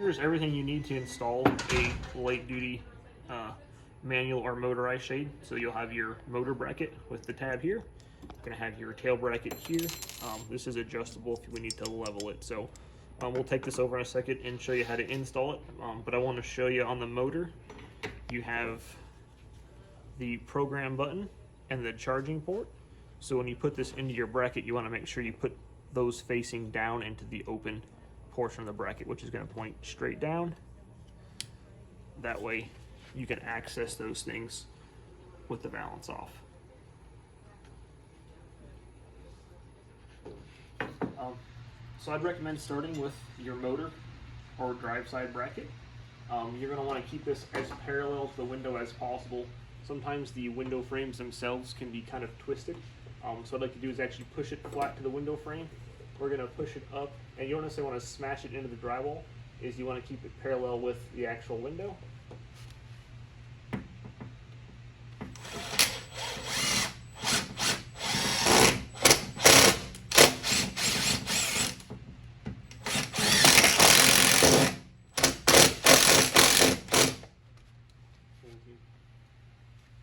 here's everything you need to install a light duty manual or motorized shade. So you'll have your motor bracket with the tab here. You're gonna have your tail bracket here. This is adjustable if we need to level it. So we'll take this over in a second and show you how to install it. But I want to show you on the motor, you have the program button and the charging port. So when you put this into your bracket, you want to make sure you put those facing down into the open portion of the bracket, which is going to point straight down. That way you can access those things with the balance off. So I'd recommend starting with your motor or drive side bracket. You're going to want to keep this as parallel to the window as possible. Sometimes the window frames themselves can be kind of twisted. So what I'd like to do is actually push it flat to the window frame. We're going to push it up, and you don't necessarily want to smash it into the drywall, is you want to keep it parallel with the actual window.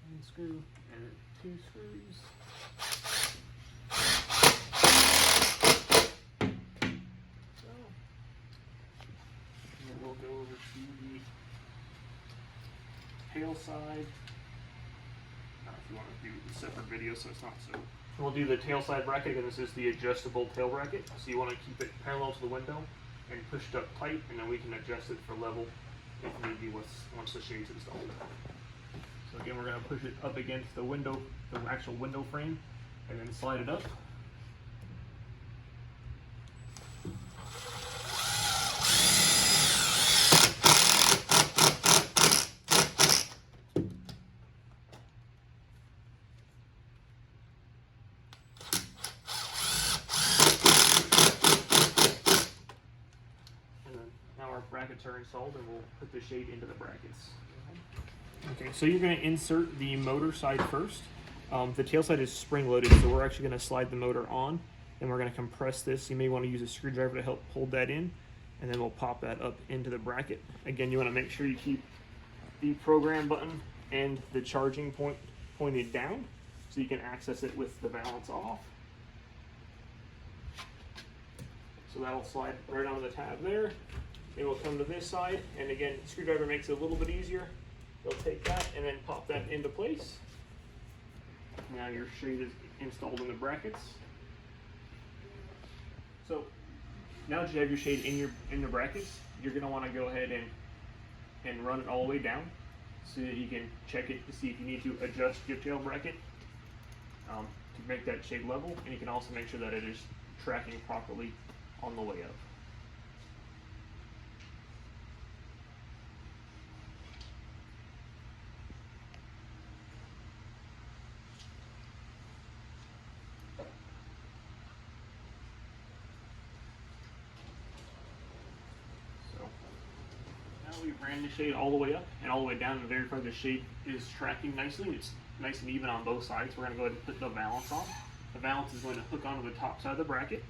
One screw and 2 screws. We'll go over to the tail side. If you want to do a separate video so it's not so. We'll do the tail side bracket, and this is the adjustable tail bracket. So you want to keep it parallel to the window and pushed up tight, and then we can adjust it for level if need be once the shade's installed. So again, we're going to push it up against the window, the actual window frame, and then slide it up. Brackets are installed, and we'll put the shade into the brackets. Okay, so you're going to insert the motor side first. The tail side is spring loaded, so we're actually going to slide the motor on, and we're going to compress this. You may want to use a screwdriver to help hold that in, and then we'll pop that up into the bracket. Again, you want to make sure you keep the program button and the charging point pointed down so you can access it with the balance off. So that'll slide right onto the tab there. Then we'll come to this side, and again, screwdriver makes it a little bit easier. You'll take that and then pop that into place. Now your shade is installed in the brackets. So now that you have your shade in the brackets, you're going to want to go ahead and run it all the way down so that you can check it to see if you need to adjust your tail bracket to make that shade level, and you can also make sure that it is tracking properly on the way up. We ran the shade all the way up and all the way down, and very far the shade is tracking nicely. It's nice and even on both sides. We're going to go ahead and put the balance on. The balance is going to hook onto the top side of the bracket,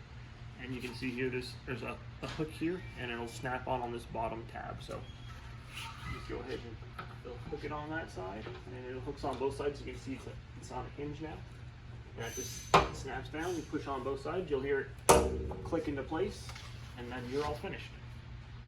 and you can see here there's a hook here, and it'll snap on this bottom tab. So just go ahead and hook it on that side, and it hooks on both sides. You can see it's on a hinge now. And that just snaps down. You push on both sides, you'll hear it click into place, and then you're all finished.